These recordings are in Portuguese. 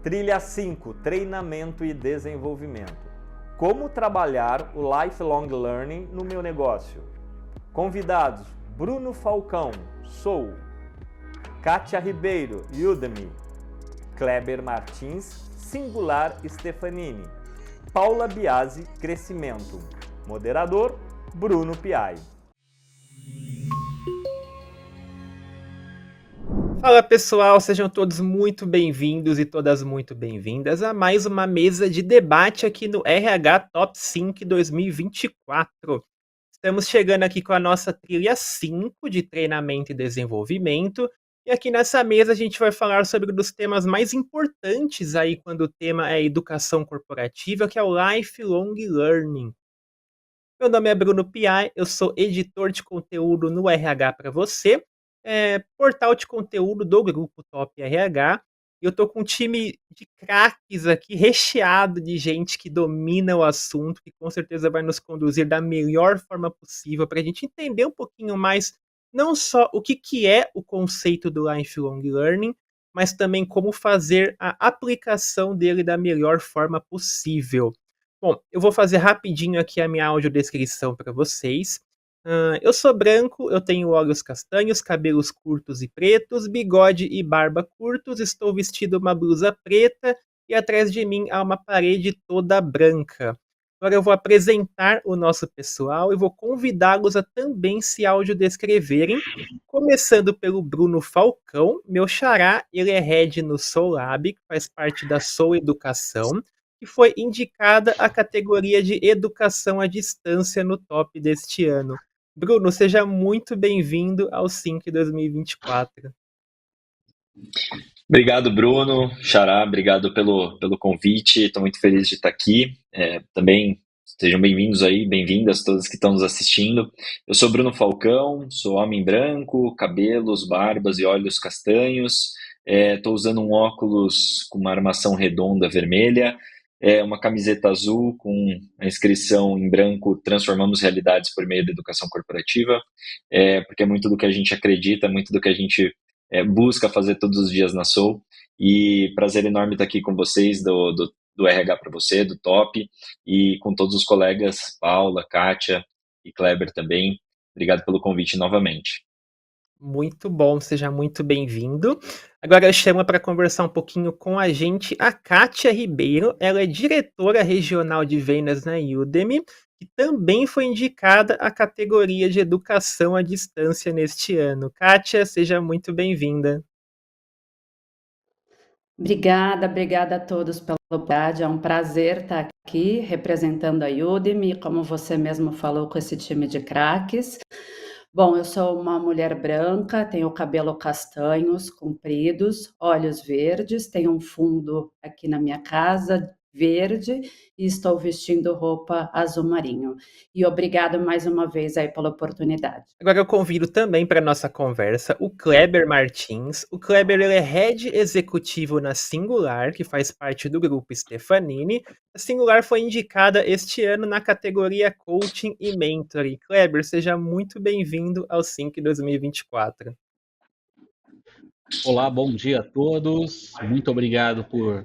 Trilha 5, treinamento e desenvolvimento. Como trabalhar o lifelong learning no meu negócio? Convidados: Bruno Falcão, Sou, Kátia Ribeiro, Udemy, Kleber Martins, Singular Stefanini, Paula Biasi, Crescimento. Moderador: Bruno Piai. Fala pessoal, sejam todos muito bem-vindos e todas muito bem-vindas a mais uma mesa de debate aqui no RH Top 5 2024. Estamos chegando aqui com a nossa trilha 5 de treinamento e desenvolvimento, e aqui nessa mesa a gente vai falar sobre um dos temas mais importantes aí quando o tema é educação corporativa, que é o Lifelong Learning. Meu nome é Bruno Piai, eu sou editor de conteúdo no RH para você, portal de conteúdo do grupo Top RH. E eu tô com um time de craques aqui, recheado de gente que domina o assunto, que com certeza vai nos conduzir da melhor forma possível para a gente entender um pouquinho mais, não só o que é o conceito do Lifelong Learning, mas também como fazer a aplicação dele da melhor forma possível. Bom, eu vou fazer rapidinho aqui a minha audiodescrição para vocês. Eu sou branco, eu tenho olhos castanhos, cabelos curtos e pretos, bigode e barba curtos, estou vestido uma blusa preta e atrás de mim há uma parede toda branca. Agora eu vou apresentar o nosso pessoal e vou convidá-los a também se audiodescreverem, começando pelo Bruno Falcão, meu xará, ele é head no Soul Lab, que faz parte da Soul Educação, que foi indicada a categoria de Educação à Distância no top deste ano. Bruno, seja muito bem-vindo ao Sync 2024. Obrigado, Bruno, Xará, obrigado pelo convite, estou muito feliz de estar aqui. Também sejam bem-vindos aí, bem-vindas todas que estão nos assistindo. Eu sou Bruno Falcão, sou homem branco, cabelos, barbas e olhos castanhos. Estou usando um óculos com uma armação redonda vermelha, uma camiseta azul com a inscrição em branco Transformamos Realidades por Meio da Educação Corporativa, porque é muito do que a gente acredita, muito do que a gente busca fazer todos os dias na Soul. E prazer enorme estar aqui com vocês do RH para você, do Top, e com todos os colegas, Paula, Kátia e Kleber também. Obrigado pelo convite novamente. Muito bom, seja muito bem-vindo. Agora eu chamo para conversar um pouquinho com a gente a Kátia Ribeiro. Ela é diretora regional de vendas na Udemy e também foi indicada à categoria de educação à distância neste ano. Kátia, seja muito bem-vinda. Obrigada a todos pela oportunidade. É um prazer estar aqui representando a Udemy, como você mesmo falou, com esse time de craques. Bom, eu sou uma mulher branca, tenho cabelo castanhos, compridos, olhos verdes, tenho um fundo aqui na minha casa verde e estou vestindo roupa azul marinho. E obrigado mais uma vez aí pela oportunidade. Agora eu convido também para nossa conversa o Kleber Martins. O Kleber ele é head executivo na Singular, que faz parte do grupo Stefanini. A Singular foi indicada este ano na categoria Coaching e Mentoring. Kleber, seja muito bem-vindo ao Sync 2024. Olá, bom dia a todos. Muito obrigado por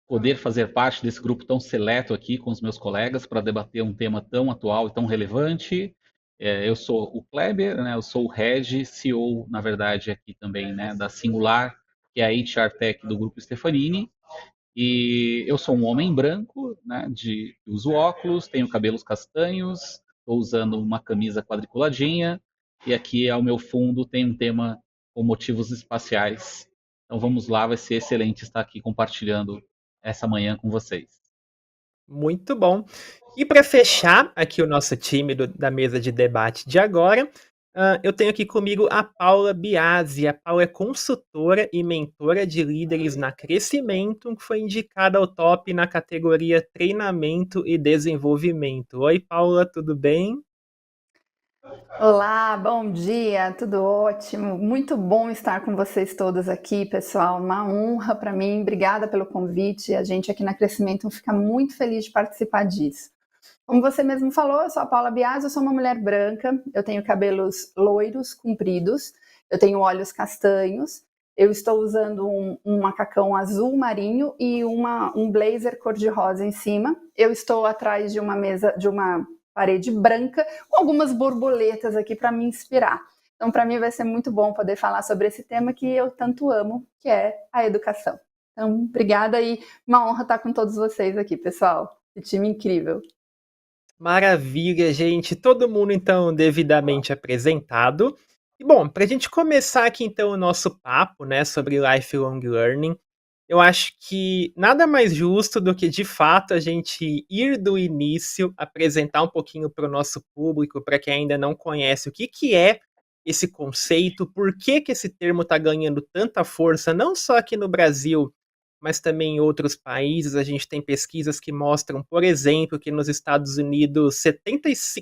poder fazer parte desse grupo tão seleto aqui com os meus colegas para debater um tema tão atual e tão relevante. Eu sou o Kleber, né, eu sou o Head, CEO, na verdade, aqui também, né, da Singular, que é a HR Tech do Grupo Stefanini. E eu sou um homem branco, né, uso óculos, tenho cabelos castanhos, estou usando uma camisa quadriculadinha, e aqui ao meu fundo tem um tema com motivos espaciais. Então vamos lá, vai ser excelente estar aqui compartilhando essa manhã com vocês. Muito bom. E para fechar aqui o nosso time da mesa de debate de agora, eu tenho aqui comigo a Paula Biasi. A Paula é consultora e mentora de líderes na Crescimento, que foi indicada ao top na categoria Treinamento e Desenvolvimento. Oi, Paula, tudo bem? Olá, bom dia, tudo ótimo. Muito bom estar com vocês todos aqui, pessoal. Uma honra para mim. Obrigada pelo convite. A gente aqui na Crescimento fica muito feliz de participar disso. Como você mesmo falou, eu sou a Paula Biasi, eu sou uma mulher branca, eu tenho cabelos loiros, compridos, eu tenho olhos castanhos Eu estou usando um macacão azul marinho e um blazer cor-de-rosa em cima. Eu estou atrás de uma mesa, de uma parede branca, com algumas borboletas aqui para me inspirar. Então, para mim vai ser muito bom poder falar sobre esse tema que eu tanto amo, que é a educação. Então, obrigada e uma honra estar com todos vocês aqui, pessoal. Que time incrível. Maravilha, gente. Todo mundo, então, devidamente apresentado. E, bom, para a gente começar aqui, então, o nosso papo, né, sobre lifelong learning, eu acho que nada mais justo do que, de fato, a gente ir do início, apresentar um pouquinho para o nosso público, para quem ainda não conhece, o que, que é esse conceito, por que, que esse termo está ganhando tanta força, não só aqui no Brasil, mas também em outros países. A gente tem pesquisas que mostram, por exemplo, que nos Estados Unidos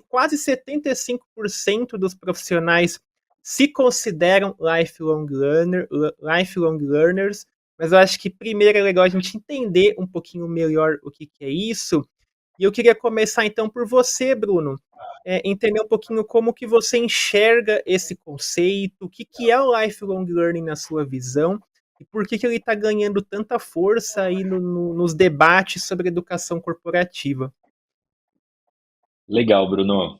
quase 75% dos profissionais se consideram lifelong learners, mas eu acho que primeiro é legal a gente entender um pouquinho melhor o que, que é isso. E eu queria começar então por você, Bruno, entender um pouquinho como que você enxerga esse conceito, o que, que é o lifelong learning na sua visão, e por que, que ele está ganhando tanta força aí nos debates sobre educação corporativa. Legal, Bruno.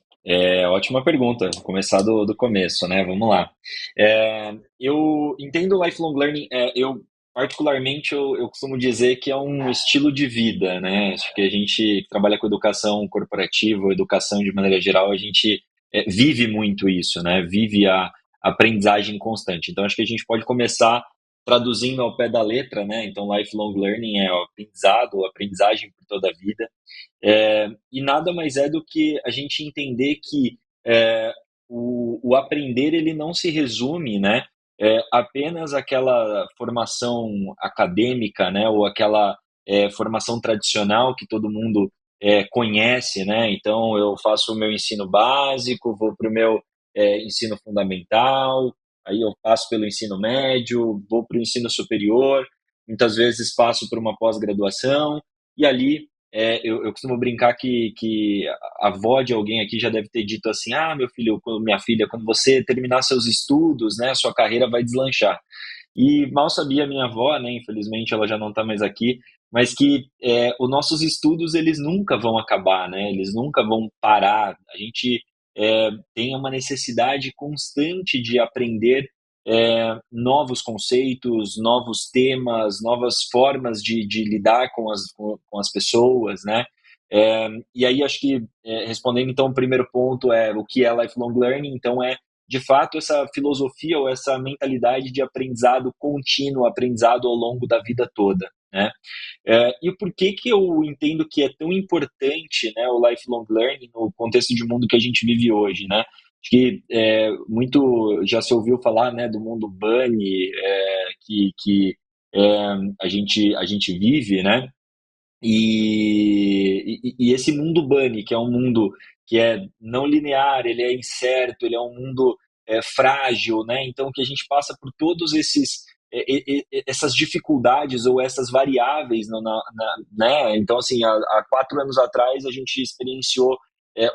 Ótima pergunta. Vou começar do começo, né? Vamos lá. Eu entendo o lifelong learning. Particularmente, eu costumo dizer que é um estilo de vida, né? Acho que a gente que trabalha com educação corporativa, educação de maneira geral, a gente vive muito isso, né? Vive a aprendizagem constante. Então, acho que a gente pode começar traduzindo ao pé da letra, né? Então, lifelong learning é o aprendizado, a aprendizagem por toda a vida. E nada mais é do que a gente entender que o aprender ele não se resume, né, apenas aquela formação acadêmica, né, ou aquela formação tradicional que todo mundo conhece, né? Então eu faço o meu ensino básico, vou para o meu ensino fundamental, aí eu passo pelo ensino médio, vou para o ensino superior, muitas vezes passo por uma pós-graduação e ali eu costumo brincar que a avó de alguém aqui já deve ter dito assim: ah, meu filho, minha filha, quando você terminar seus estudos, né, sua carreira vai deslanchar. E mal sabia minha avó, né, infelizmente ela já não está mais aqui, mas que os nossos estudos eles nunca vão acabar, né, eles nunca vão parar. A gente tem uma necessidade constante de aprender novos conceitos, novos temas, novas formas de lidar com as pessoas, né? E aí acho que, respondendo então o primeiro ponto o que é lifelong learning, então de fato essa filosofia ou essa mentalidade de aprendizado contínuo, aprendizado ao longo da vida toda, né? E por que eu entendo que é tão importante, né, o lifelong learning no contexto de mundo que a gente vive hoje, né? Acho que muito já se ouviu falar, né, do mundo bunny que a gente vive, né? E esse mundo bunny, que é um mundo que é não linear, ele é incerto, ele é um mundo frágil, né? Então que a gente passa por todos essas dificuldades ou essas variáveis, né? Então assim, há 4 anos atrás a gente experienciou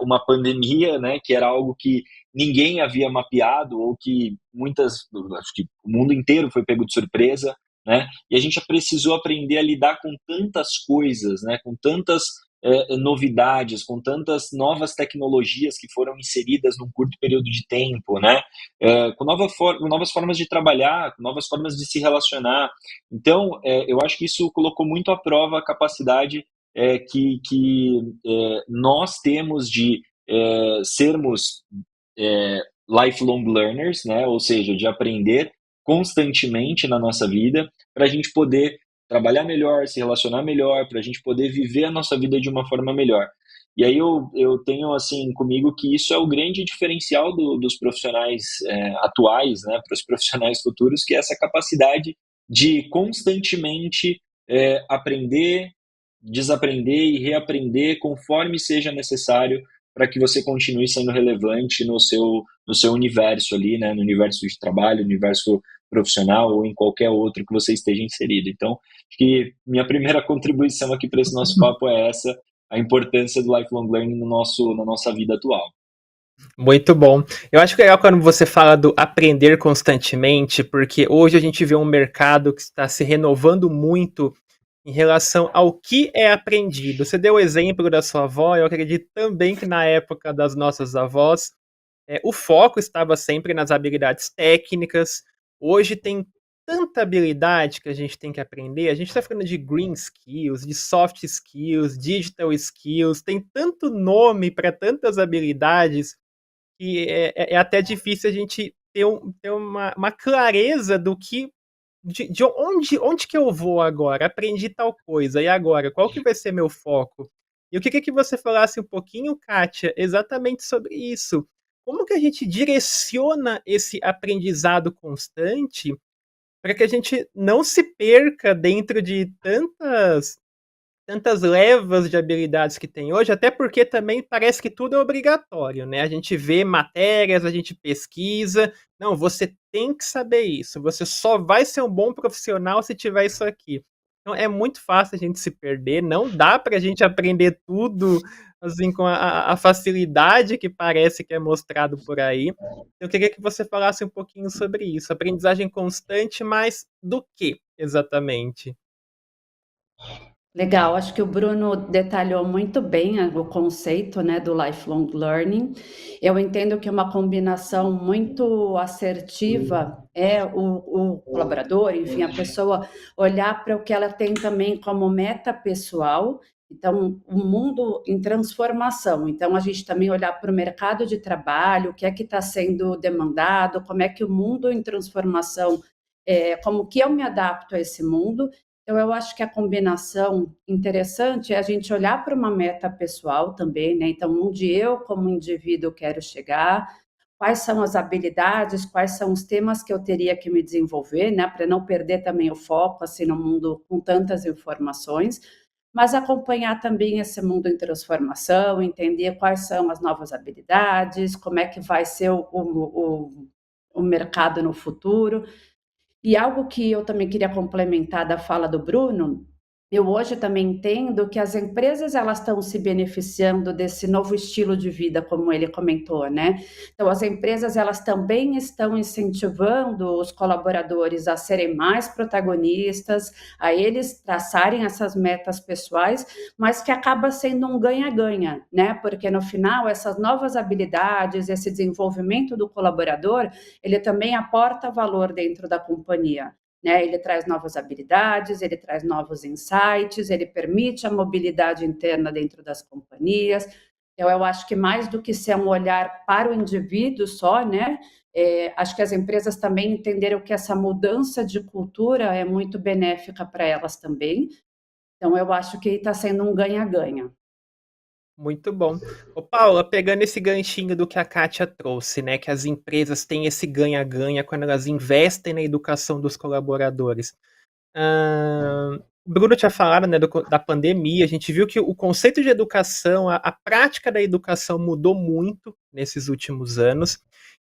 uma pandemia, né? Que era algo que ninguém havia mapeado ou que acho que o mundo inteiro foi pego de surpresa, né? E a gente precisou aprender a lidar com tantas coisas, né? Com tantas novidades, com tantas novas tecnologias que foram inseridas num curto período de tempo, né? Com novas formas de trabalhar, com novas formas de se relacionar. Então, eu acho que isso colocou muito à prova a capacidade que nós temos de sermos lifelong learners, né? Ou seja, de aprender constantemente na nossa vida, para a gente poder trabalhar melhor, se relacionar melhor, para a gente poder viver a nossa vida de uma forma melhor. E aí eu tenho assim comigo que isso é o grande diferencial dos profissionais atuais, né, para os profissionais futuros, que é essa capacidade de constantemente aprender, desaprender e reaprender conforme seja necessário para que você continue sendo relevante no seu universo ali, né, no universo de trabalho, no universo profissional ou em qualquer outro que você esteja inserido. Então, acho que minha primeira contribuição aqui para esse nosso papo é essa, a importância do lifelong learning na nossa vida atual. Muito bom. Eu acho que é legal quando você fala do aprender constantemente, porque hoje a gente vê um mercado que está se renovando muito em relação ao que é aprendido. Você deu o exemplo da sua avó, eu acredito também que na época das nossas avós, o foco estava sempre nas habilidades técnicas. Hoje tem tanta habilidade que a gente tem que aprender. A gente está falando de green skills, de soft skills, digital skills, tem tanto nome para tantas habilidades que é até difícil a gente ter uma clareza do que de onde que eu vou agora? Aprendi tal coisa, e agora? Qual que vai ser meu foco? E eu queria que você falasse um pouquinho, Kátia, exatamente sobre isso. Como que a gente direciona esse aprendizado constante para que a gente não se perca dentro de tantas levas de habilidades que tem hoje, até porque também parece que tudo é obrigatório, né? A gente vê matérias, a gente pesquisa. Não, você tem que saber isso. Você só vai ser um bom profissional se tiver isso aqui. Então é muito fácil a gente se perder. Não dá para a gente aprender tudo assim com a facilidade que parece que é mostrado por aí. Eu queria que você falasse um pouquinho sobre isso. Aprendizagem constante, mas do que exatamente? Legal, acho que o Bruno detalhou muito bem o conceito, né, do lifelong learning. Eu entendo que uma combinação muito assertiva é o colaborador, enfim, a pessoa olhar para o que ela tem também como meta pessoal. Então, o mundo em transformação. Então, a gente também olhar para o mercado de trabalho, o que é que está sendo demandado, como é que o mundo em transformação, como que eu me adapto a esse mundo. Então, eu acho que a combinação interessante é a gente olhar para uma meta pessoal também, né? Então, onde eu, como indivíduo, quero chegar, quais são as habilidades, quais são os temas que eu teria que me desenvolver, né? Para não perder também o foco, assim, no mundo com tantas informações, mas acompanhar também esse mundo em transformação, entender quais são as novas habilidades, como é que vai ser o mercado no futuro. E algo que eu também queria complementar da fala do Bruno, eu hoje também entendo que as empresas elas estão se beneficiando desse novo estilo de vida, como ele comentou, né? Então as empresas elas também estão incentivando os colaboradores a serem mais protagonistas, a eles traçarem essas metas pessoais, mas que acaba sendo um ganha-ganha, né? Porque no final essas novas habilidades, esse desenvolvimento do colaborador, ele também aporta valor dentro da companhia. Né? Ele traz novas habilidades, ele traz novos insights, ele permite a mobilidade interna dentro das companhias. Então, eu acho que mais do que ser um olhar para o indivíduo só, né? Acho que as empresas também entenderam que essa mudança de cultura é muito benéfica para elas também. Então, eu acho que está sendo um ganha-ganha. Muito bom. Ô, Paula, pegando esse ganchinho do que a Kátia trouxe, né? Que as empresas têm esse ganha-ganha quando elas investem na educação dos colaboradores. O Bruno tinha falado, né, da pandemia. A gente viu que o conceito de educação, a prática da educação mudou muito nesses últimos anos.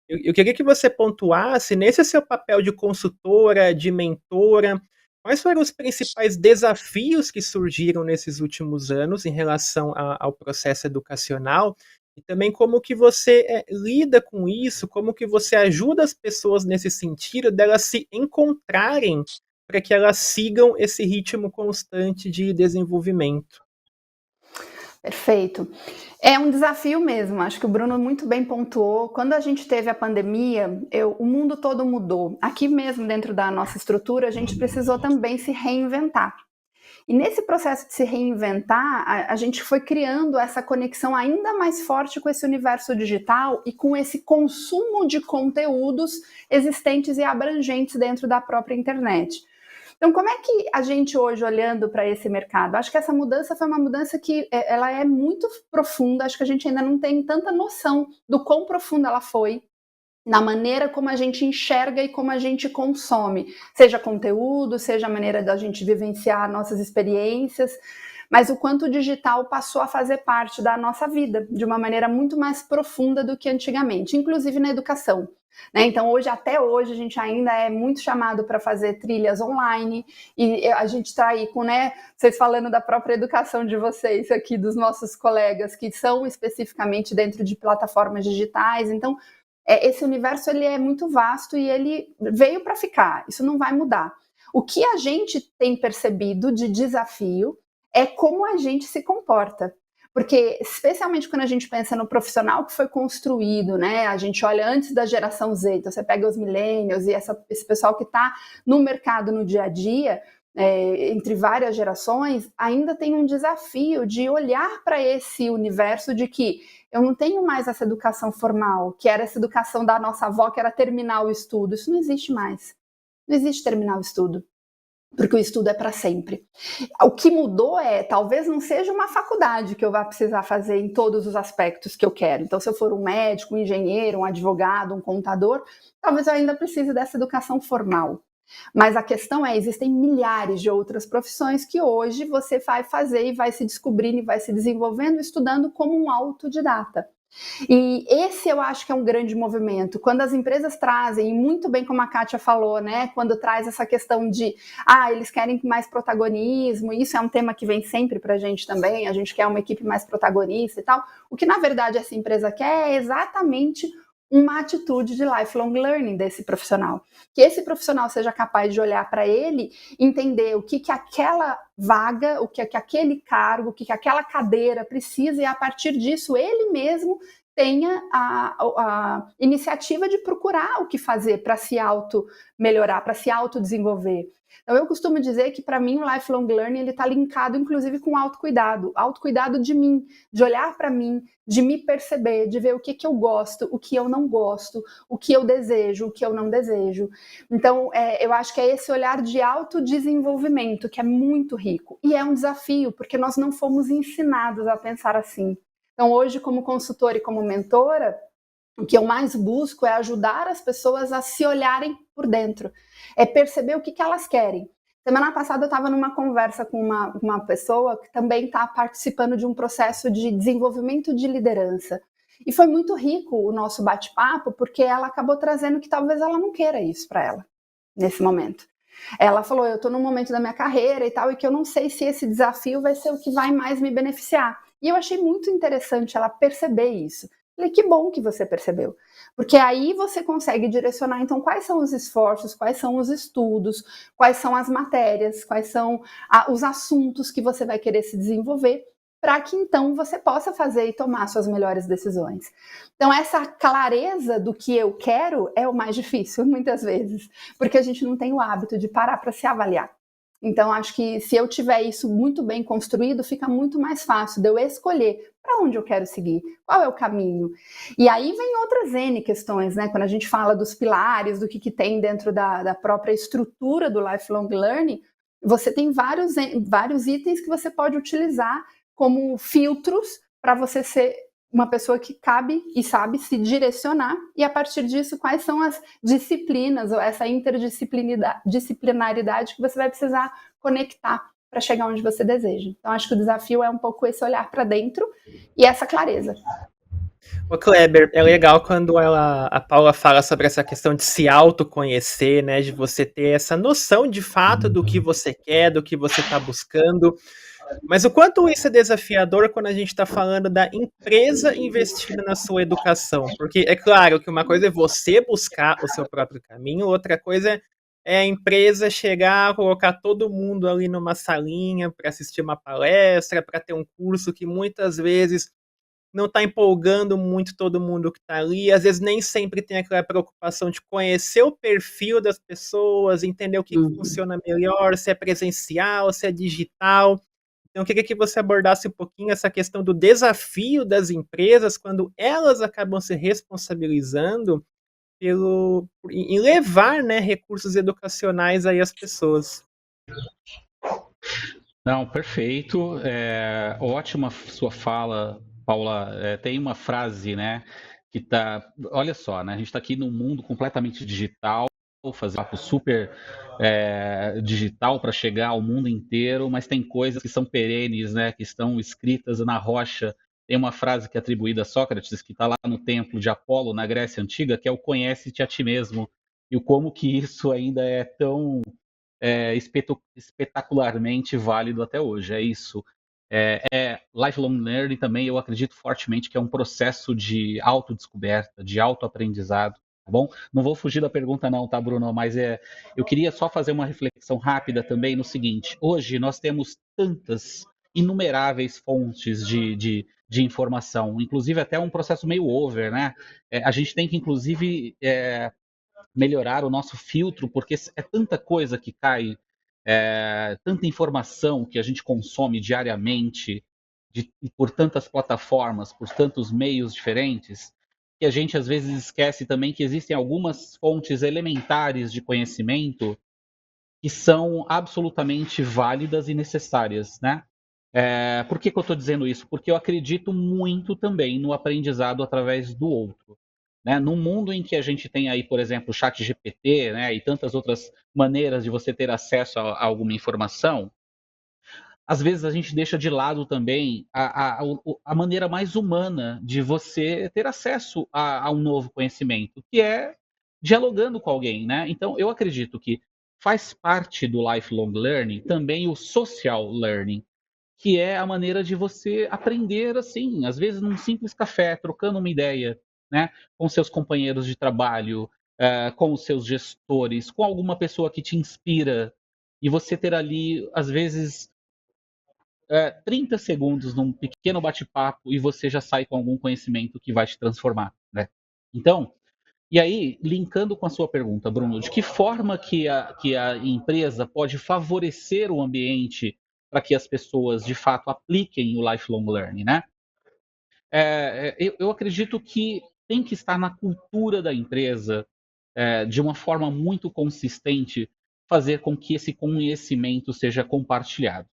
Eu queria que você pontuasse, nesse seu papel de consultora, de mentora, quais foram os principais desafios que surgiram nesses últimos anos em relação ao processo educacional e também como que você lida com isso, como que você ajuda as pessoas nesse sentido delas se encontrarem para que elas sigam esse ritmo constante de desenvolvimento. Perfeito. É um desafio mesmo, acho que o Bruno muito bem pontuou. Quando a gente teve a pandemia, o mundo todo mudou. Aqui mesmo, dentro da nossa estrutura, a gente precisou também se reinventar. E nesse processo de se reinventar, a gente foi criando essa conexão ainda mais forte com esse universo digital e com esse consumo de conteúdos existentes e abrangentes dentro da própria internet. Então, como é que a gente hoje, olhando para esse mercado, acho que essa mudança foi uma mudança que ela é muito profunda, acho que a gente ainda não tem tanta noção do quão profunda ela foi, na maneira como a gente enxerga e como a gente consome, seja conteúdo, seja a maneira da gente vivenciar nossas experiências, mas o quanto o digital passou a fazer parte da nossa vida de uma maneira muito mais profunda do que antigamente, inclusive na educação. Então, até hoje, a gente ainda é muito chamado para fazer trilhas online, e a gente está aí com, vocês falando da própria educação de vocês aqui, dos nossos colegas, que são especificamente dentro de plataformas digitais. Então, esse universo ele é muito vasto e ele veio para ficar, isso não vai mudar. O que a gente tem percebido de desafio é como a gente se comporta. Porque, especialmente quando a gente pensa no profissional que foi construído, a gente olha antes da geração Z, então você pega os millennials e esse pessoal que está no mercado no dia a dia, entre várias gerações, ainda tem um desafio de olhar para esse universo de que eu não tenho mais essa educação formal, que era essa educação da nossa avó, que era terminar o estudo. Isso não existe mais. Não existe terminar o estudo, porque o estudo é para sempre. O que mudou talvez não seja uma faculdade que eu vá precisar fazer em todos os aspectos que eu quero. Então, se eu for um médico, um engenheiro, um advogado, um contador, talvez eu ainda precise dessa educação formal. Mas a questão existem milhares de outras profissões que hoje você vai fazer e vai se descobrindo e vai se desenvolvendo, estudando como um autodidata. E esse eu acho que é um grande movimento. Quando as empresas trazem, e muito bem como a Kátia falou, quando traz essa questão de eles querem mais protagonismo, isso é um tema que vem sempre pra gente também, a gente quer uma equipe mais protagonista e tal. O que na verdade essa empresa quer é exatamente uma atitude de lifelong learning desse profissional. Que esse profissional seja capaz de olhar para ele, entender o que aquela vaga, o que aquele cargo, o que aquela cadeira precisa, e a partir disso ele mesmo tenha a iniciativa de procurar o que fazer para se auto-melhorar, para se auto-desenvolver. Então, eu costumo dizer que, para mim, o lifelong learning está linkado, inclusive, com autocuidado de mim, de olhar para mim, de me perceber, de ver o que eu gosto, o que eu não gosto, o que eu desejo, o que eu não desejo. Então, eu acho que é esse olhar de autodesenvolvimento que é muito rico. E é um desafio, porque nós não fomos ensinados a pensar assim. Então, hoje, como consultora e como mentora, o que eu mais busco é ajudar as pessoas a se olharem por dentro, é perceber o que elas querem. Semana passada eu estava numa conversa com uma pessoa que também está participando de um processo de desenvolvimento de liderança. E foi muito rico o nosso bate-papo, porque ela acabou trazendo que talvez ela não queira isso para ela, nesse momento. Ela falou, eu estou num momento da minha carreira e tal, e que eu não sei se esse desafio vai ser o que vai mais me beneficiar. E eu achei muito interessante ela perceber isso. Falei, que bom que você percebeu, porque aí você consegue direcionar, então, quais são os esforços, quais são os estudos, quais são as matérias, quais são os assuntos que você vai querer se desenvolver, para que, então, você possa fazer e tomar suas melhores decisões. Então, essa clareza do que eu quero é o mais difícil, muitas vezes, porque a gente não tem o hábito de parar para se avaliar. Então, acho que se eu tiver isso muito bem construído, fica muito mais fácil de eu escolher para onde eu quero seguir, qual é o caminho. E aí vem outras N questões, quando a gente fala dos pilares, do que tem dentro da própria estrutura do lifelong learning, você tem vários itens que você pode utilizar como filtros para você ser uma pessoa que cabe e sabe se direcionar, e a partir disso, quais são as disciplinas ou essa interdisciplinaridade que você vai precisar conectar para chegar onde você deseja. Então, acho que o desafio é um pouco esse olhar para dentro e essa clareza. Ô Kleber, é legal quando a Paula fala sobre essa questão de se autoconhecer, de você ter essa noção de fato do que você quer, do que você está buscando. Mas o quanto isso é desafiador quando a gente está falando da empresa investindo na sua educação? Porque é claro que uma coisa é você buscar o seu próprio caminho, outra coisa é a empresa chegar, colocar todo mundo ali numa salinha para assistir uma palestra, para ter um curso que muitas vezes não está empolgando muito todo mundo que está ali, às vezes nem sempre tem aquela preocupação de conhecer o perfil das pessoas, entender o que funciona melhor, se é presencial, se é digital. Então, eu queria que você abordasse um pouquinho essa questão do desafio das empresas quando elas acabam se responsabilizando em levar, recursos educacionais aí às pessoas. Não, perfeito. Ótima sua fala, Paula. Tem uma frase, que tá... Olha só, a gente está aqui num mundo completamente digital, fazer um papo super digital para chegar ao mundo inteiro, mas tem coisas que são perenes, né, que estão escritas na rocha. Tem uma frase que é atribuída a Sócrates, que está lá no templo de Apolo, na Grécia Antiga, que é o conhece-te a ti mesmo. E o como que isso ainda é tão espetacularmente válido até hoje. É isso. Lifelong learning também, eu acredito fortemente que é um processo de autodescoberta, de autoaprendizado, tá bom? Não vou fugir da pergunta não, tá, Bruno? Mas eu queria só fazer uma reflexão rápida também no seguinte. Hoje nós temos tantas, inumeráveis fontes de informação, inclusive até um processo meio over, né? A gente tem que, inclusive, melhorar o nosso filtro, porque é tanta coisa que cai, tanta informação que a gente consome diariamente, por tantas plataformas, por tantos meios diferentes, que a gente às vezes esquece também que existem algumas fontes elementares de conhecimento que são absolutamente válidas e necessárias, né? Por que eu estou dizendo isso? Porque eu acredito muito também no aprendizado através do outro. Né? Num mundo em que a gente tem aí, por exemplo, o chat GPT, né, e tantas outras maneiras de você ter acesso a alguma informação, às vezes a gente deixa de lado também a maneira mais humana de você ter acesso a um novo conhecimento, que é dialogando com alguém, né? Então, eu acredito que faz parte do lifelong learning também o social learning, que é a maneira de você aprender assim, às vezes num simples café, trocando uma ideia, né, com seus companheiros de trabalho, com os seus gestores, com alguma pessoa que te inspira, e você ter ali, às vezes, 30 segundos num pequeno bate-papo e você já sai com algum conhecimento que vai te transformar, né? Então, e aí, linkando com a sua pergunta, Bruno, de que forma que a empresa pode favorecer o ambiente para que as pessoas, de fato, apliquem o lifelong learning, né? Eu acredito que tem que estar na cultura da empresa, de uma forma muito consistente, fazer com que esse conhecimento seja compartilhado.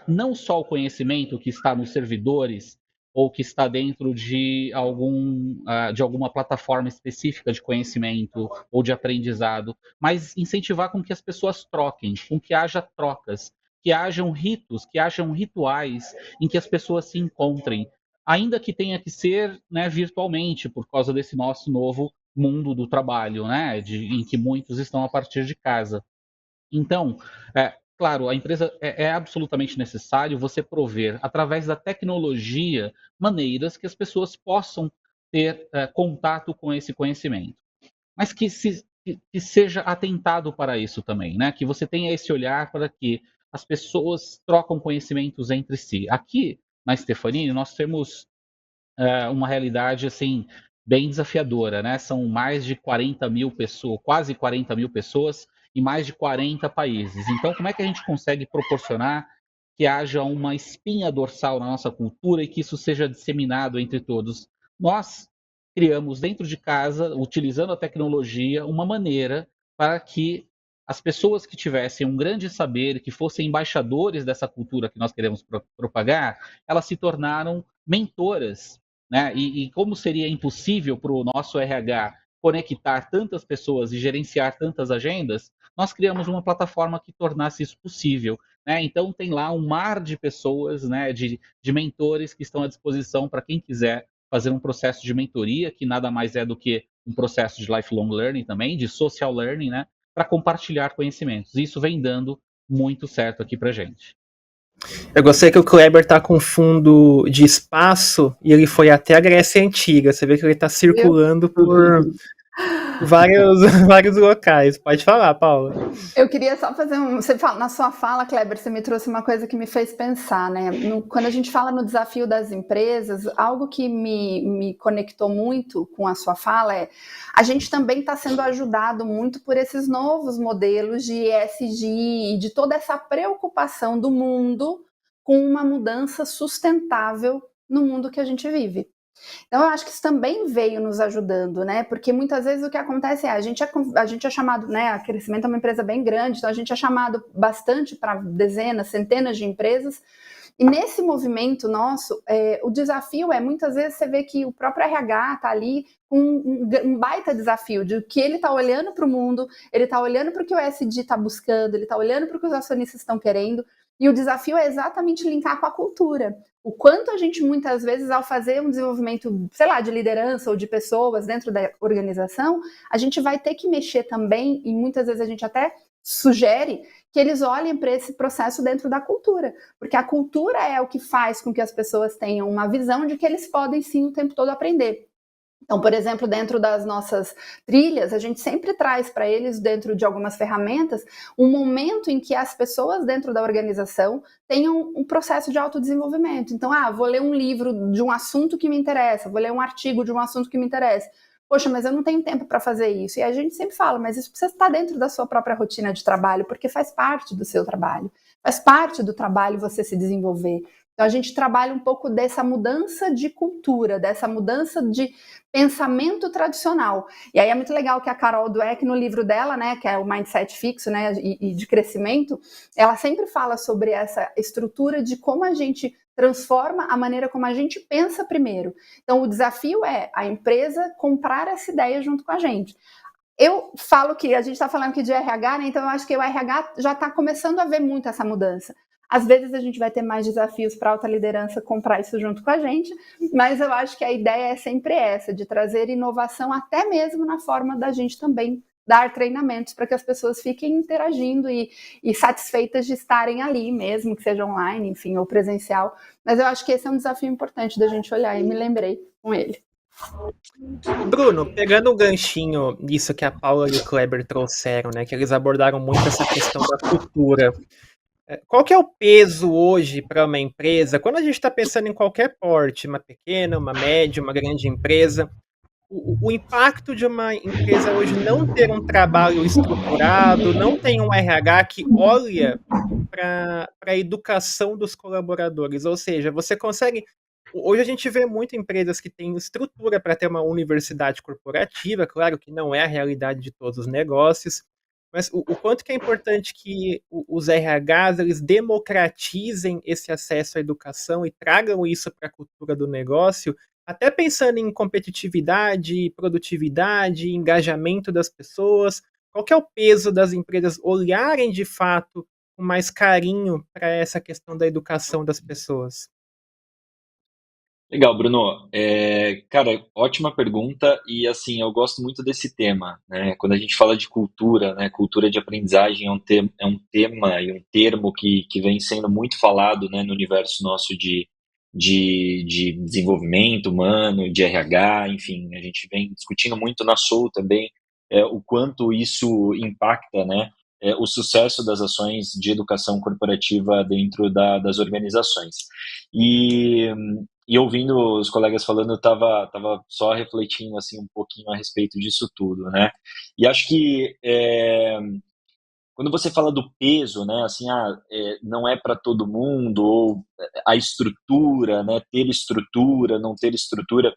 Não só o conhecimento que está nos servidores ou que está dentro de alguma plataforma específica de conhecimento ou de aprendizado, mas incentivar com que as pessoas troquem, com que haja trocas, que hajam ritos, que hajam rituais em que as pessoas se encontrem, ainda que tenha que ser, né, virtualmente, por causa desse nosso novo mundo do trabalho, né, em que muitos estão a partir de casa. Então, claro, a empresa é absolutamente necessário você prover, através da tecnologia, maneiras que as pessoas possam ter contato com esse conhecimento. Mas que seja atentado para isso também, né? Que você tenha esse olhar para que as pessoas trocam conhecimentos entre si. Aqui, na Stefanini, nós temos uma realidade assim bem desafiadora, né? São mais de 40 mil pessoas, quase 40 mil pessoas em mais de 40 países. Então, como é que a gente consegue proporcionar que haja uma espinha dorsal na nossa cultura e que isso seja disseminado entre todos? Nós criamos dentro de casa, utilizando a tecnologia, uma maneira para que as pessoas que tivessem um grande saber, que fossem embaixadores dessa cultura que nós queremos propagar, elas se tornaram mentoras, né? E como seria impossível para o nosso RH conectar tantas pessoas e gerenciar tantas agendas, nós criamos uma plataforma que tornasse isso possível, né? Então tem lá um mar de pessoas, né, de mentores que estão à disposição para quem quiser fazer um processo de mentoria, que nada mais é do que um processo de lifelong learning também, de social learning, né, para compartilhar conhecimentos. Isso vem dando muito certo aqui para gente. Eu gostei que o Kleber tá com fundo de espaço e ele foi até a Grécia Antiga. Você vê que ele tá circulando por vários locais. Pode falar, Paula. Eu queria só fazer você fala, na sua fala, Kleber, você me trouxe uma coisa que me fez pensar, né? Quando a gente fala no desafio das empresas, algo que me conectou muito com a sua fala é a gente também está sendo ajudado muito por esses novos modelos de ESG e de toda essa preocupação do mundo com uma mudança sustentável no mundo que a gente vive. Então, eu acho que isso também veio nos ajudando, né? Porque muitas vezes o que acontece é a gente é chamado, né? A Crescimento é uma empresa bem grande, então a gente é chamado bastante para dezenas, centenas de empresas, E nesse movimento nosso, o desafio muitas vezes você vê que o próprio RH está ali com um baita desafio de que ele está olhando para o mundo, ele está olhando para o que o ESG está buscando, ele está olhando para o que os acionistas estão querendo, e o desafio é exatamente linkar com a cultura. O quanto a gente, muitas vezes, ao fazer um desenvolvimento, sei lá, de liderança ou de pessoas dentro da organização, a gente vai ter que mexer também, e muitas vezes a gente até sugere que eles olhem para esse processo dentro da cultura, porque a cultura é o que faz com que as pessoas tenham uma visão de que eles podem sim o tempo todo aprender. Então, por exemplo, dentro das nossas trilhas, a gente sempre traz para eles, dentro de algumas ferramentas, um momento em que as pessoas dentro da organização tenham um processo de autodesenvolvimento. Então, vou ler um livro de um assunto que me interessa, vou ler um artigo de um assunto que me interessa. Poxa, mas eu não tenho tempo para fazer isso. E a gente sempre fala, mas isso precisa estar dentro da sua própria rotina de trabalho, porque faz parte do seu trabalho. Faz parte do trabalho você se desenvolver. Então, a gente trabalha um pouco dessa mudança de cultura, dessa mudança de pensamento tradicional. E aí é muito legal que a Carol Dweck, no livro dela, né, que é o Mindset Fixo, né, e de crescimento, ela sempre fala sobre essa estrutura de como a gente transforma a maneira como a gente pensa primeiro. Então, o desafio é a empresa comprar essa ideia junto com a gente. Eu falo que a gente está falando aqui de RH, né? Então eu acho que o RH já está começando a ver muito essa mudança. Às vezes a gente vai ter mais desafios para a alta liderança comprar isso junto com a gente, mas eu acho que a ideia é sempre essa, de trazer inovação até mesmo na forma da gente também dar treinamentos para que as pessoas fiquem interagindo e satisfeitas de estarem ali, mesmo que seja online, enfim, ou presencial. Mas eu acho que esse é um desafio importante da gente olhar e me lembrei com ele. Bruno, pegando um ganchinho nisso que a Paula e o Kleber trouxeram, né, que eles abordaram muito essa questão da cultura. Qual que é o peso hoje para uma empresa, quando a gente está pensando em qualquer porte, uma pequena, uma média, uma grande empresa, o impacto de uma empresa hoje não ter um trabalho estruturado, não tem um RH que olha para a educação dos colaboradores, ou seja, você consegue... Hoje a gente vê muito empresas que têm estrutura para ter uma universidade corporativa, claro que não é a realidade de todos os negócios, mas o quanto que é importante que os RHs eles democratizem esse acesso à educação e tragam isso para a cultura do negócio, até pensando em competitividade, produtividade, engajamento das pessoas. Qual que é o peso das empresas olharem de fato com mais carinho para essa questão da educação das pessoas? Legal, Bruno. Cara, ótima pergunta e assim, eu gosto muito desse tema, né? Quando a gente fala de cultura, né? Cultura de aprendizagem é um tema e um termo que vem sendo muito falado, né? No universo nosso de desenvolvimento humano, de RH, enfim, a gente vem discutindo muito na Soul também, o quanto isso impacta, né? O sucesso das ações de educação corporativa dentro das organizações. E ouvindo os colegas falando, eu tava só refletindo assim um pouquinho a respeito disso tudo, né? E acho que quando você fala do peso, né, assim, não é para todo mundo, ou a estrutura, né, ter estrutura, não ter estrutura,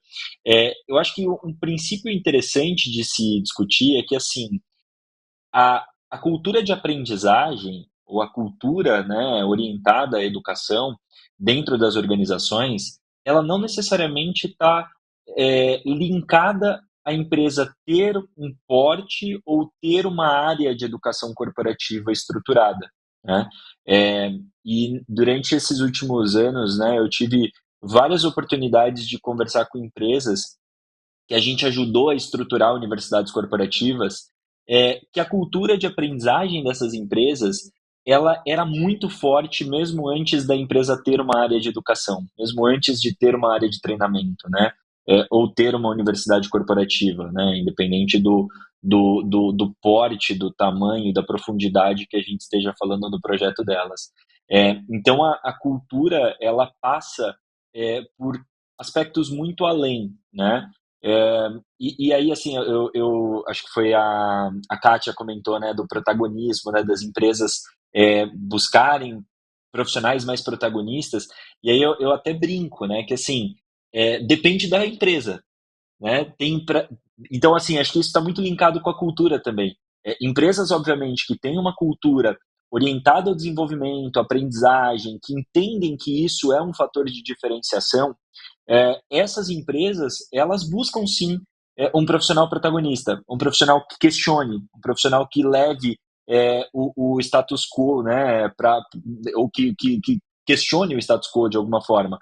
eu acho que um princípio interessante de se discutir é que, assim, a cultura de aprendizagem, ou a cultura, né, orientada à educação dentro das organizações, ela não necessariamente está linkada à empresa ter um porte ou ter uma área de educação corporativa estruturada, né? E durante esses últimos anos, né, eu tive várias oportunidades de conversar com empresas que a gente ajudou a estruturar universidades corporativas, que a cultura de aprendizagem dessas empresas ela era muito forte mesmo antes da empresa ter uma área de educação, mesmo antes de ter uma área de treinamento, né? Ou ter uma universidade corporativa, né? Independente do porte, do tamanho, da profundidade que a gente esteja falando do projeto delas. Então, a cultura, ela passa por aspectos muito além, né? E aí, assim, eu acho que foi a Kátia comentou, né, do protagonismo, né, das empresas buscarem profissionais mais protagonistas, e aí eu até brinco, né, que assim, depende da empresa, né, então, assim, acho que isso está muito linkado com a cultura também. Empresas, obviamente, que têm uma cultura orientada ao desenvolvimento, aprendizagem, que entendem que isso é um fator de diferenciação, essas empresas, elas buscam sim um profissional protagonista, um profissional que questione, um profissional que leve o status quo, né, ou que questione o status quo de alguma forma.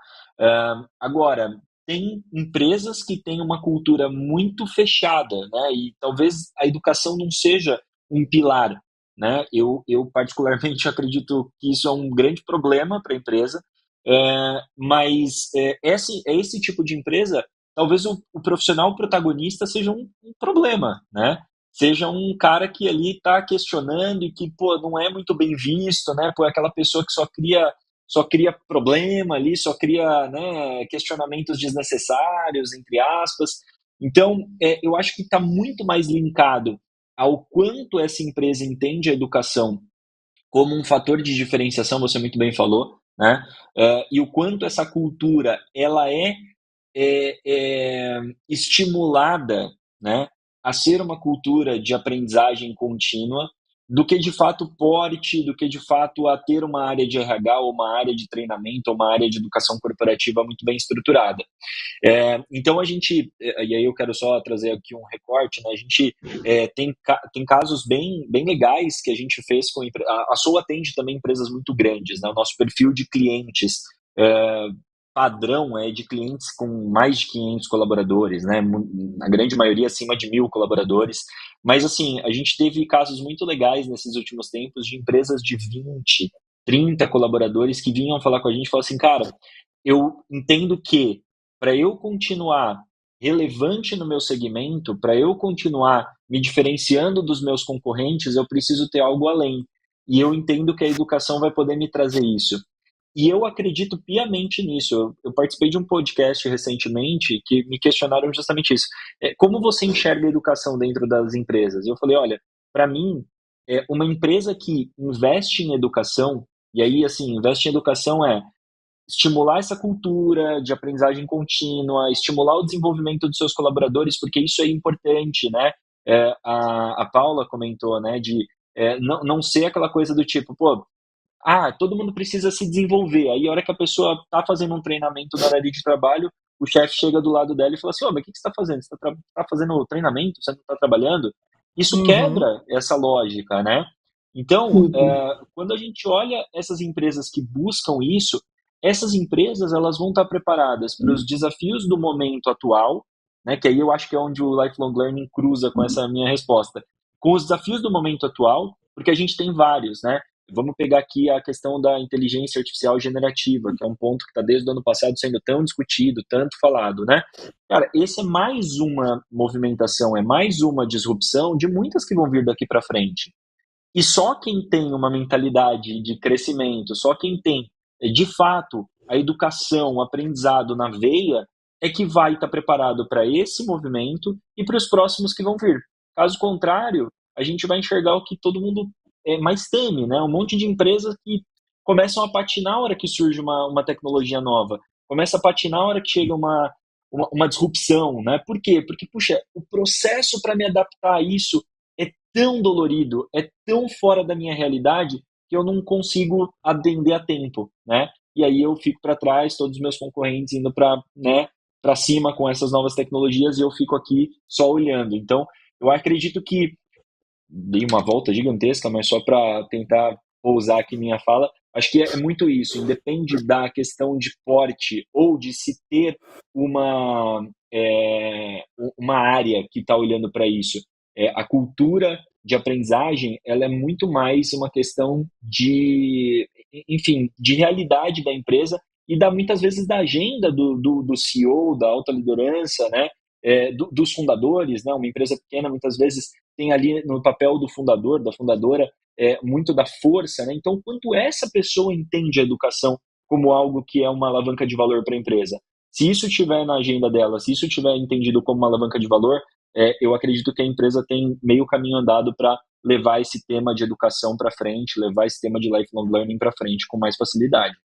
Agora, tem empresas que têm uma cultura muito fechada, né, e talvez a educação não seja um pilar, né. Eu particularmente acredito que isso é um grande problema para a empresa, mas esse tipo de empresa, talvez o profissional protagonista seja um problema, né? Seja um cara que ali está questionando e que, pô, não é muito bem visto, né? Pô, é aquela pessoa que só cria problema ali, só cria, né, questionamentos desnecessários, entre aspas. Então, eu acho que está muito mais linkado ao quanto essa empresa entende a educação como um fator de diferenciação, você muito bem falou, né? E o quanto essa cultura ela é estimulada, né, a ser uma cultura de aprendizagem contínua, do que de fato porte, do que de fato a ter uma área de RH ou uma área de treinamento ou uma área de educação corporativa muito bem estruturada. Então a gente, e aí eu quero só trazer aqui um recorte, né? A gente tem casos bem legais que a gente fez com a Soul atende também empresas muito grandes, né? O nosso perfil de clientes padrão é de clientes com mais de 500 colaboradores, né? A grande maioria acima de 1.000 colaboradores. Mas assim, a gente teve casos muito legais nesses últimos tempos de empresas de 20, 30 colaboradores que vinham falar com a gente e falaram assim, cara, eu entendo que para eu continuar relevante no meu segmento, para eu continuar me diferenciando dos meus concorrentes, eu preciso ter algo além. E eu entendo que a educação vai poder me trazer isso. E eu acredito piamente nisso. Eu participei de um podcast recentemente que me questionaram justamente isso. Como você enxerga a educação dentro das empresas? Eu falei, olha, para mim, uma empresa que investe em educação, e aí, assim, investe em educação estimular essa cultura de aprendizagem contínua, estimular o desenvolvimento dos seus colaboradores, porque isso é importante, né? A Paula comentou, né, de não ser aquela coisa do tipo, pô, todo mundo precisa se desenvolver. Aí, a hora que a pessoa está fazendo um treinamento na área de trabalho, o chefe chega do lado dela e fala assim, mas o que você está fazendo? Você está fazendo treinamento? Você não está trabalhando? Isso quebra essa lógica, né? Então, quando a gente olha essas empresas que buscam isso, essas empresas elas vão estar preparadas para os desafios do momento atual, né? Que aí eu acho que é onde o lifelong learning cruza com essa minha resposta. Com os desafios do momento atual, porque a gente tem vários, né? Vamos pegar aqui a questão da inteligência artificial generativa, que é um ponto que está desde o ano passado sendo tão discutido, tanto falado, né? Cara, esse é mais uma movimentação, é mais uma disrupção de muitas que vão vir daqui para frente. E só quem tem uma mentalidade de crescimento, só quem tem, de fato, a educação, o aprendizado na veia, é que vai estar preparado para esse movimento e para os próximos que vão vir. Caso contrário, a gente vai enxergar o que todo mundo mais teme, né? Um monte de empresas que começam a patinar a hora que surge uma tecnologia nova, começa a patinar a hora que chega uma disrupção, né? Por quê? Porque, puxa, o processo para me adaptar a isso é tão dolorido, é tão fora da minha realidade que eu não consigo atender a tempo, né? E aí eu fico para trás, todos os meus concorrentes indo para, né, para cima com essas novas tecnologias e eu fico aqui só olhando. Então, eu acredito que dei uma volta gigantesca, mas só para tentar pousar aqui minha fala, acho que é muito isso, independe da questão de porte ou de se ter uma área que está olhando para isso. A cultura de aprendizagem, ela é muito mais uma questão de, enfim, de realidade da empresa e muitas vezes da agenda do CEO, da alta liderança, né? Dos fundadores, né? Uma empresa pequena muitas vezes tem ali no papel do fundador, da fundadora, muito da força, né? Então, quanto essa pessoa entende a educação como algo que é uma alavanca de valor para a empresa, se isso estiver na agenda dela, se isso estiver entendido como uma alavanca de valor, eu acredito que a empresa tem meio caminho andado para levar esse tema de educação para frente, levar esse tema de lifelong learning para frente com mais facilidade.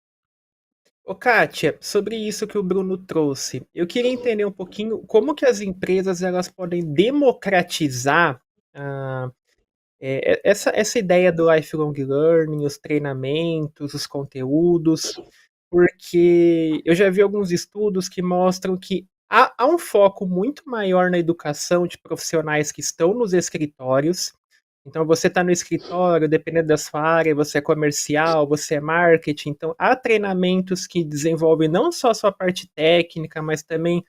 Ô, Kátia, sobre isso que o Bruno trouxe, eu queria entender um pouquinho como que as empresas elas podem democratizar ah, Essa ideia do lifelong learning, os treinamentos, os conteúdos, porque eu já vi alguns estudos que mostram que há um foco muito maior na educação de profissionais que estão nos escritórios. Então, você está no escritório, dependendo da sua área, você é comercial, você é marketing. Então, há treinamentos que desenvolvem não só a sua parte técnica, mas também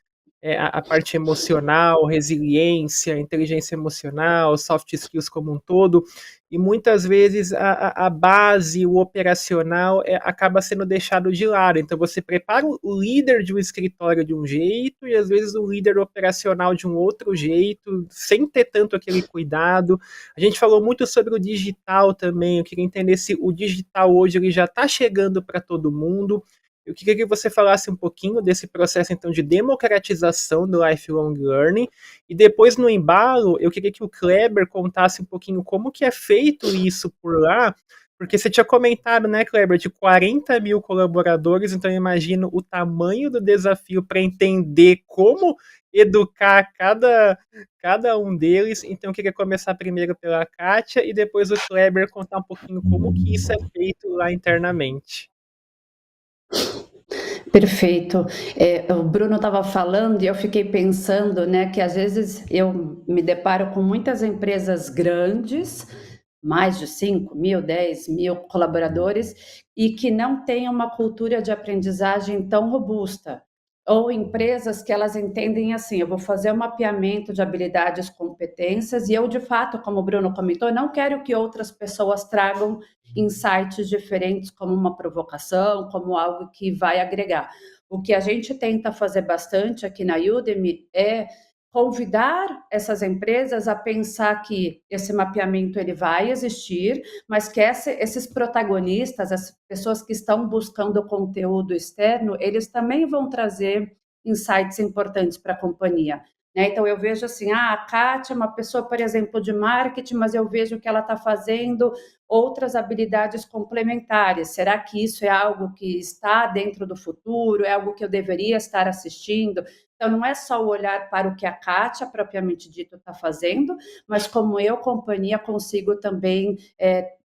a parte emocional, resiliência, inteligência emocional, soft skills como um todo. E muitas vezes a base, o operacional, acaba sendo deixado de lado. Então, você prepara o líder de um escritório de um jeito e às vezes o líder operacional de um outro jeito, sem ter tanto aquele cuidado. A gente falou muito sobre o digital também. Eu queria entender se o digital hoje ele já está chegando para todo mundo. Eu queria que você falasse um pouquinho desse processo, então, de democratização do lifelong learning. E depois, no embalo, eu queria que o Kleber contasse um pouquinho como que é feito isso por lá, porque você tinha comentado, né, Kleber, de 40 mil colaboradores, então eu imagino o tamanho do desafio para entender como educar cada um deles. Então, eu queria começar primeiro pela Kátia e depois o Kleber contar um pouquinho como que isso é feito lá internamente. Perfeito. O Bruno estava falando e eu fiquei pensando, né, que às vezes eu me deparo com muitas empresas grandes, mais de 5 mil, 10 mil colaboradores, e que não têm uma cultura de aprendizagem tão robusta. Ou empresas que elas entendem assim, eu vou fazer um mapeamento de habilidades, competências, e eu, de fato, como o Bruno comentou, não quero que outras pessoas tragam insights diferentes, como uma provocação, como algo que vai agregar. O que a gente tenta fazer bastante aqui na Udemy é convidar essas empresas a pensar que esse mapeamento ele vai existir, mas que esses protagonistas, as pessoas que estão buscando conteúdo externo, eles também vão trazer insights importantes para a companhia. Né? Então, eu vejo assim, a Kátia é uma pessoa, por exemplo, de marketing, mas eu vejo que ela está fazendo outras habilidades complementares. Será que isso é algo que está dentro do futuro? É algo que eu deveria estar assistindo? Então, não é só o olhar para o que a Kátia, propriamente dito, está fazendo, mas como eu, companhia, consigo também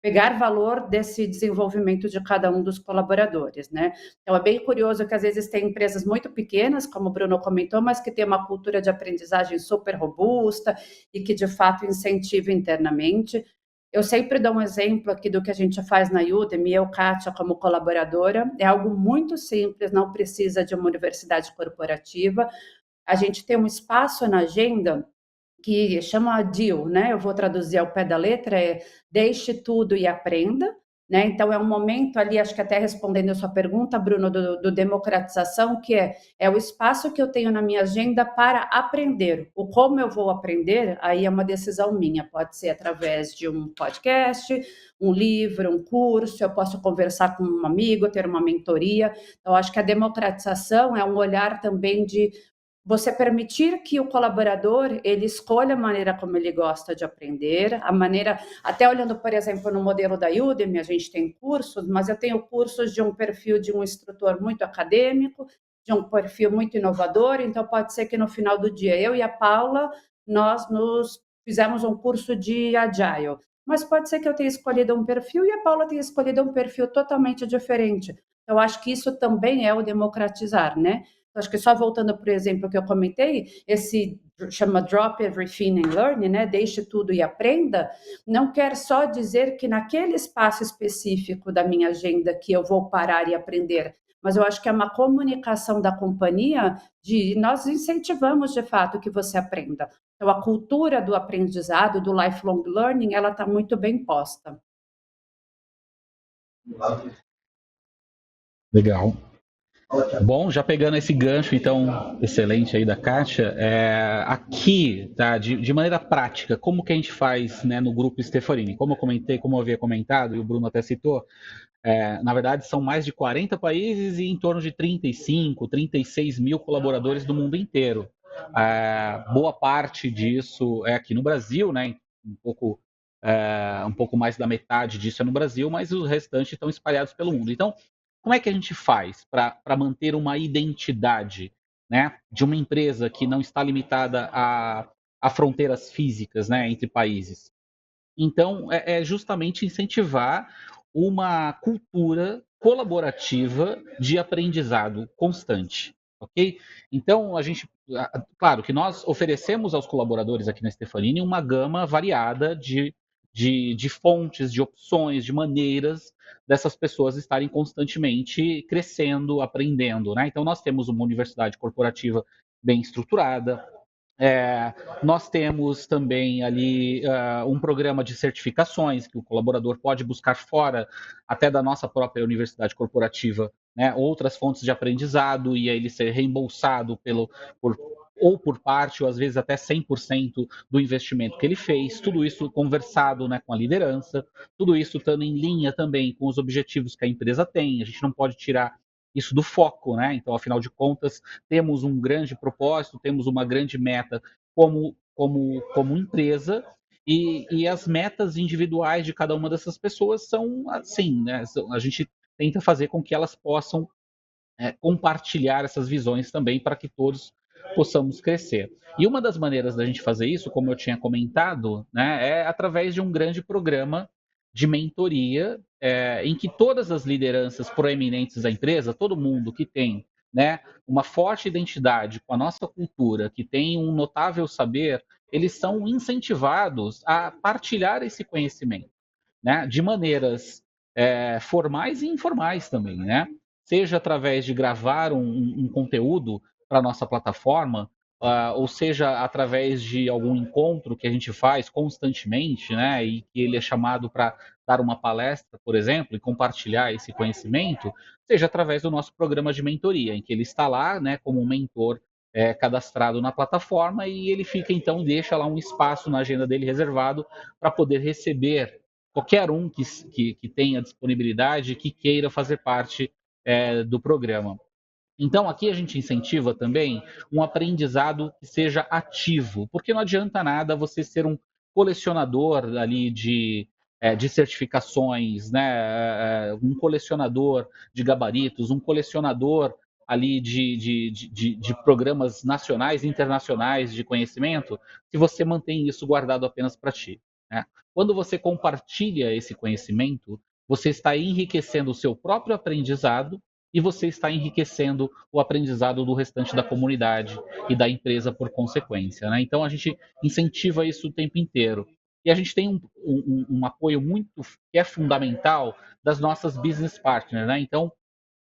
pegar valor desse desenvolvimento de cada um dos colaboradores, né? Então, é bem curioso que às vezes tem empresas muito pequenas, como o Bruno comentou, mas que tem uma cultura de aprendizagem super robusta e que, de fato, incentiva internamente. Eu sempre dou um exemplo aqui do que a gente faz na Udemy, eu, Kátia, como colaboradora, é algo muito simples, não precisa de uma universidade corporativa. A gente tem um espaço na agenda que chama DEAL, né? Eu vou traduzir ao pé da letra, deixe tudo e aprenda. Né? Então, é um momento ali, acho que até respondendo a sua pergunta, Bruno, do democratização, que é o espaço que eu tenho na minha agenda para aprender. O como eu vou aprender, aí é uma decisão minha. Pode ser através de um podcast, um livro, um curso, eu posso conversar com um amigo, ter uma mentoria. Então, acho que a democratização é um olhar também de você permitir que o colaborador ele escolha a maneira como ele gosta de aprender, a maneira, até olhando, por exemplo, no modelo da Udemy, a gente tem cursos, mas eu tenho cursos de um perfil de um instrutor muito acadêmico, de um perfil muito inovador, então pode ser que no final do dia, eu e a Paula, nós nos fizemos um curso de Agile, mas pode ser que eu tenha escolhido um perfil e a Paula tenha escolhido um perfil totalmente diferente. Então, acho que isso também é o democratizar, né? Acho que só voltando para o exemplo que eu comentei, esse chama Drop Everything and Learn, né? Deixe tudo e aprenda, não quer só dizer que naquele espaço específico da minha agenda que eu vou parar e aprender, mas eu acho que é uma comunicação da companhia de nós incentivamos de fato que você aprenda. Então, a cultura do aprendizado, do lifelong learning, ela está muito bem posta. Legal. Bom, já pegando esse gancho, então, excelente aí da Kátia, aqui, tá, de maneira prática, como que a gente faz, né, no grupo Stefanini? Como eu comentei, como eu havia comentado, e o Bruno até citou, na verdade são mais de 40 países e em torno de 35, 36 mil colaboradores do mundo inteiro. Boa parte disso é aqui no Brasil, né, um pouco mais da metade disso é no Brasil, mas os restantes estão espalhados pelo mundo. Então, como é que a gente faz para manter uma identidade, né, de uma empresa que não está limitada a fronteiras físicas, né, entre países? Então, é justamente incentivar uma cultura colaborativa de aprendizado constante, ok? Então, claro que nós oferecemos aos colaboradores aqui na Stefanini uma gama variada de fontes, de opções, de maneiras dessas pessoas estarem constantemente crescendo, aprendendo, né? Então, nós temos uma universidade corporativa bem estruturada, nós temos também ali um programa de certificações que o colaborador pode buscar fora até da nossa própria universidade corporativa, né, outras fontes de aprendizado e aí ele ser reembolsado ou por parte, ou às vezes até 100% do investimento que ele fez, tudo isso conversado, né, com a liderança, tudo isso estando em linha também com os objetivos que a empresa tem, a gente não pode tirar isso do foco, né? Então, afinal de contas, temos um grande propósito, temos uma grande meta como empresa, e as metas individuais de cada uma dessas pessoas são assim, né? A gente tenta fazer com que elas possam compartilhar essas visões também para que todos possamos crescer. E uma das maneiras da gente fazer isso, como eu tinha comentado, né, é através de um grande programa de mentoria, em que todas as lideranças proeminentes da empresa, todo mundo que tem, né, uma forte identidade com a nossa cultura, que tem um notável saber, eles são incentivados a partilhar esse conhecimento, né, de maneiras formais e informais também, né? Seja através de gravar um conteúdo para a nossa plataforma, ou seja através de algum encontro que a gente faz constantemente, né? E que ele é chamado para dar uma palestra, por exemplo, e compartilhar esse conhecimento, seja através do nosso programa de mentoria, em que ele está lá, né, como um mentor cadastrado na plataforma e ele fica então deixa lá um espaço na agenda dele reservado para poder receber qualquer um que tenha disponibilidade, que queira fazer parte do programa. Então, aqui a gente incentiva também um aprendizado que seja ativo, porque não adianta nada você ser um colecionador ali de certificações, né? Um colecionador de gabaritos, um colecionador ali de programas nacionais e internacionais de conhecimento, se você mantém isso guardado apenas para ti, né? Quando você compartilha esse conhecimento, você está enriquecendo o seu próprio aprendizado e você está enriquecendo o aprendizado do restante da comunidade e da empresa por consequência, né? Então a gente incentiva isso o tempo inteiro. E a gente tem um apoio muito que é fundamental das nossas business partners, né? Então,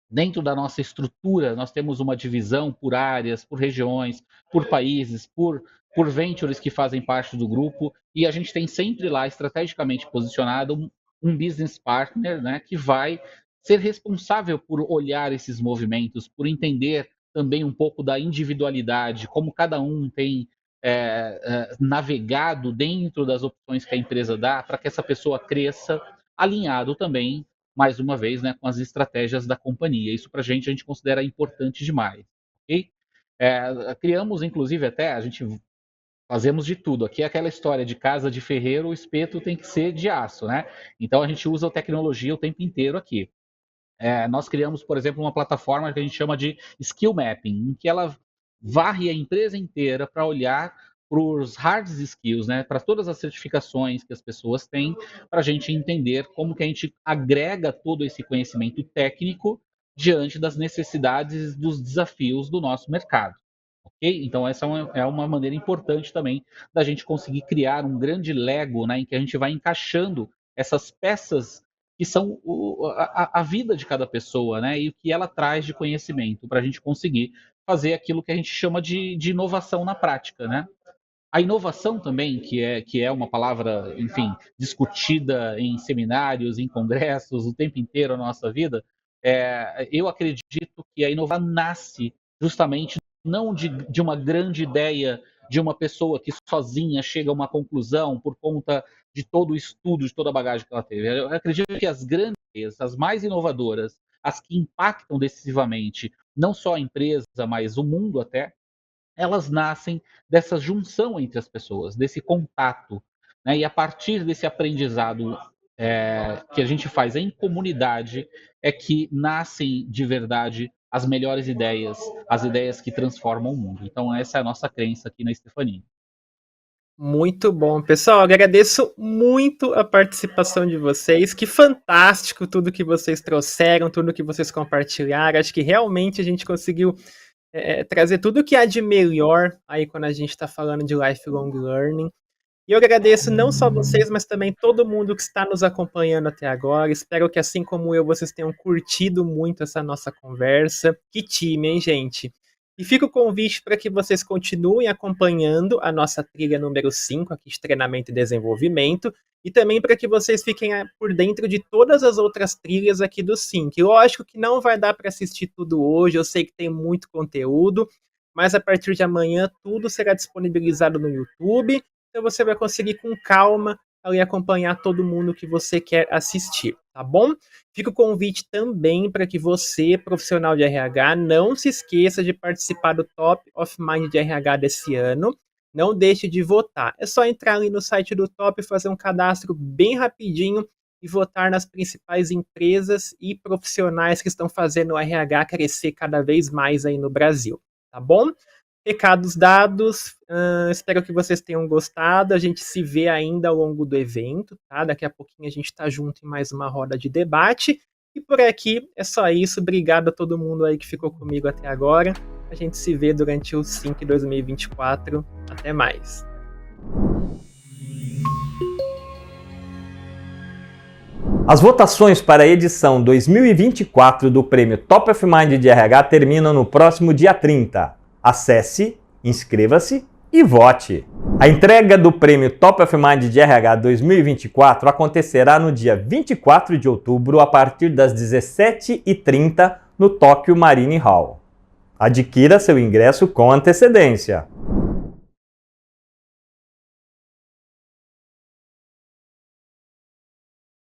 dentro da nossa estrutura, nós temos uma divisão por áreas, por regiões, por países, por ventures que fazem parte do grupo, e a gente tem sempre lá estrategicamente posicionado um business partner, né, que vai ser responsável por olhar esses movimentos, por entender também um pouco da individualidade, como cada um tem navegado dentro das opções que a empresa dá para que essa pessoa cresça, alinhado também mais uma vez, né, com as estratégias da companhia. Isso para a gente considera importante demais. Okay? Criamos, inclusive, até a gente fazemos de tudo. Aqui é aquela história de casa de ferreiro, o espeto tem que ser de aço, né? Então a gente usa a tecnologia o tempo inteiro aqui. Nós criamos, por exemplo, uma plataforma que a gente chama de Skill Mapping, em que ela varre a empresa inteira para olhar para os hard skills, né, para todas as certificações que as pessoas têm, para a gente entender como que a gente agrega todo esse conhecimento técnico diante das necessidades, dos desafios do nosso mercado. Ok? Então, essa é uma maneira importante também da gente conseguir criar um grande Lego, né, em que a gente vai encaixando essas peças que são a vida de cada pessoa, né? E o que ela traz de conhecimento para a gente conseguir fazer aquilo que a gente chama de inovação na prática, né? A inovação também, que é uma palavra, enfim, discutida em seminários, em congressos, o tempo inteiro na nossa vida, eu acredito que a inovação nasce justamente não de uma grande ideia de uma pessoa que sozinha chega a uma conclusão por conta de todo o estudo, de toda a bagagem que ela teve. Eu acredito que as grandes, as mais inovadoras, as que impactam decisivamente não só a empresa, mas o mundo até, elas nascem dessa junção entre as pessoas, desse contato, né? E a partir desse aprendizado que a gente faz em comunidade é que nascem de verdade as melhores ideias, as ideias que transformam o mundo. Então essa é a nossa crença aqui na Stefanini. Muito bom, pessoal. Agradeço muito a participação de vocês. Que fantástico tudo que vocês trouxeram, tudo que vocês compartilharam. Acho que realmente a gente conseguiu trazer tudo que há de melhor aí quando a gente está falando de lifelong learning. E eu agradeço não só vocês, mas também todo mundo que está nos acompanhando até agora. Espero que, assim como eu, vocês tenham curtido muito essa nossa conversa. Que time, hein, gente? E fica o convite para que vocês continuem acompanhando a nossa trilha número 5 aqui de treinamento e desenvolvimento, e também para que vocês fiquem por dentro de todas as outras trilhas aqui do Sync. Lógico que não vai dar para assistir tudo hoje, eu sei que tem muito conteúdo, mas a partir de amanhã tudo será disponibilizado no YouTube, então você vai conseguir com calma ali acompanhar todo mundo que você quer assistir, tá bom? Fica o convite também para que você, profissional de RH, não se esqueça de participar do Top of Mind de RH desse ano. Não deixe de votar. É só entrar ali no site do Top, fazer um cadastro bem rapidinho e votar nas principais empresas e profissionais que estão fazendo o RH crescer cada vez mais aí no Brasil, tá bom? Recados dados, espero que vocês tenham gostado. A gente se vê ainda ao longo do evento, tá? Daqui a pouquinho a gente está junto em mais uma roda de debate. E por aqui é só isso. Obrigado a todo mundo aí que ficou comigo até agora. A gente se vê durante o Sync 2024. Até mais. As votações para a edição 2024 do Prêmio Top of Mind de RH terminam no próximo dia 30. Acesse, inscreva-se e vote! A entrega do Prêmio Top of Mind de RH 2024 acontecerá no dia 24 de outubro, a partir das 17h30, no Tokyo Marine Hall. Adquira seu ingresso com antecedência.